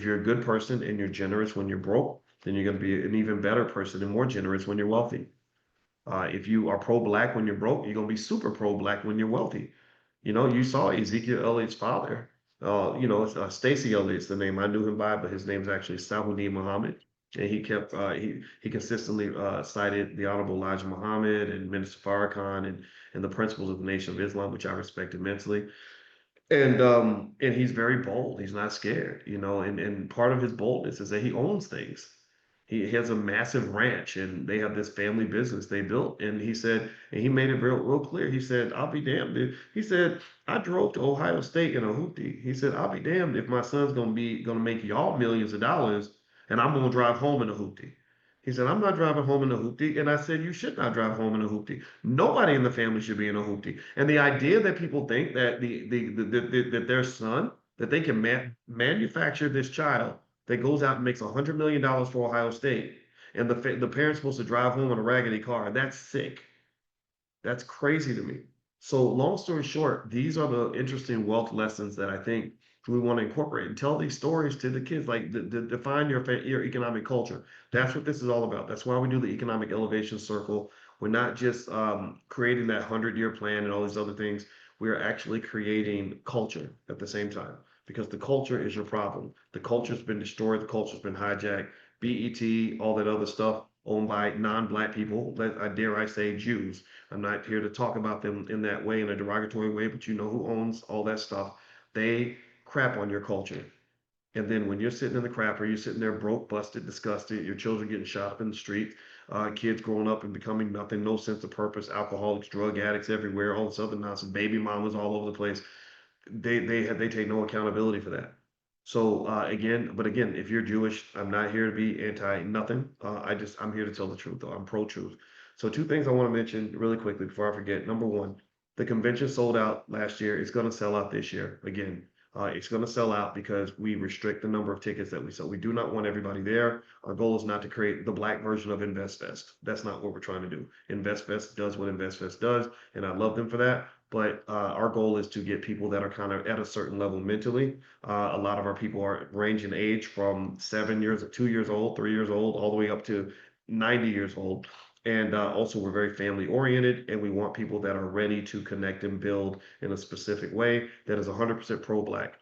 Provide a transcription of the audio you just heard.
you're a good person and you're generous when you're broke, then you're going to be an even better person and more generous when you're wealthy. If you are pro-black when you're broke, you're gonna be super pro-black when you're wealthy. You know, you saw Ezekiel Elliott's father. Stacy Elliott's the name I knew him by, but his name is actually Salhuddin Muhammad. And he consistently cited the Honorable Elijah Muhammad and Minister Farrakhan and the principles of the Nation of Islam, which I respect immensely. And he's very bold. He's not scared, you know, and part of his boldness is that he owns things. He has a massive ranch and they have this family business they built. And he said, and he made it real clear. He said, I'll be damned. He said, I drove to Ohio State in a hoopty. He said, I'll be damned if my son's gonna make y'all millions of dollars and I'm gonna drive home in a hoopty. He said, I'm not driving home in a hoopty. And I said, you should not drive home in a hoopty. Nobody in the family should be in a hoopty. And the idea that people think that that their son, that they can manufacture this child that goes out and makes $100 million for Ohio State, and the parent's supposed to drive home in a raggedy car. That's sick. That's crazy to me. So, long story short, these are the interesting wealth lessons that I think we want to incorporate and tell these stories to the kids. Like, define your economic culture. That's what this is all about. That's why we do the economic elevation circle. We're not just creating that 100-year plan and all these other things. We are actually creating culture at the same time because the culture is your problem. The culture's been destroyed. The culture's been hijacked. BET, all that other stuff owned by non-black people. I dare I say Jews. I'm not here to talk about them in that way, in a derogatory way, but you know who owns all that stuff. They crap on your culture. And then when you're sitting in the crap or you're sitting there broke, busted, disgusted, your children getting shot up in the street, kids growing up and becoming nothing, no sense of purpose, alcoholics, drug addicts everywhere, all this other nonsense, baby mamas all over the place. They take no accountability for that. So again, if you're Jewish, I'm not here to be anti nothing. I'm here to tell the truth though. I'm pro truth. So two things I want to mention really quickly before I forget. Number one, the convention sold out last year. It's going to sell out this year again. It's going to sell out because we restrict the number of tickets that we sell. We do not want everybody there. Our goal is not to create the black version of InvestFest. That's not what we're trying to do. InvestFest does what InvestFest does, and I love them for that. But our goal is to get people that are kind of at a certain level mentally. A lot of our people are range in age from 7 years, 2 years old, 3 years old, all the way up to 90 years old. And also, we're very family oriented, and we want people that are ready to connect and build in a specific way that is 100% pro-black.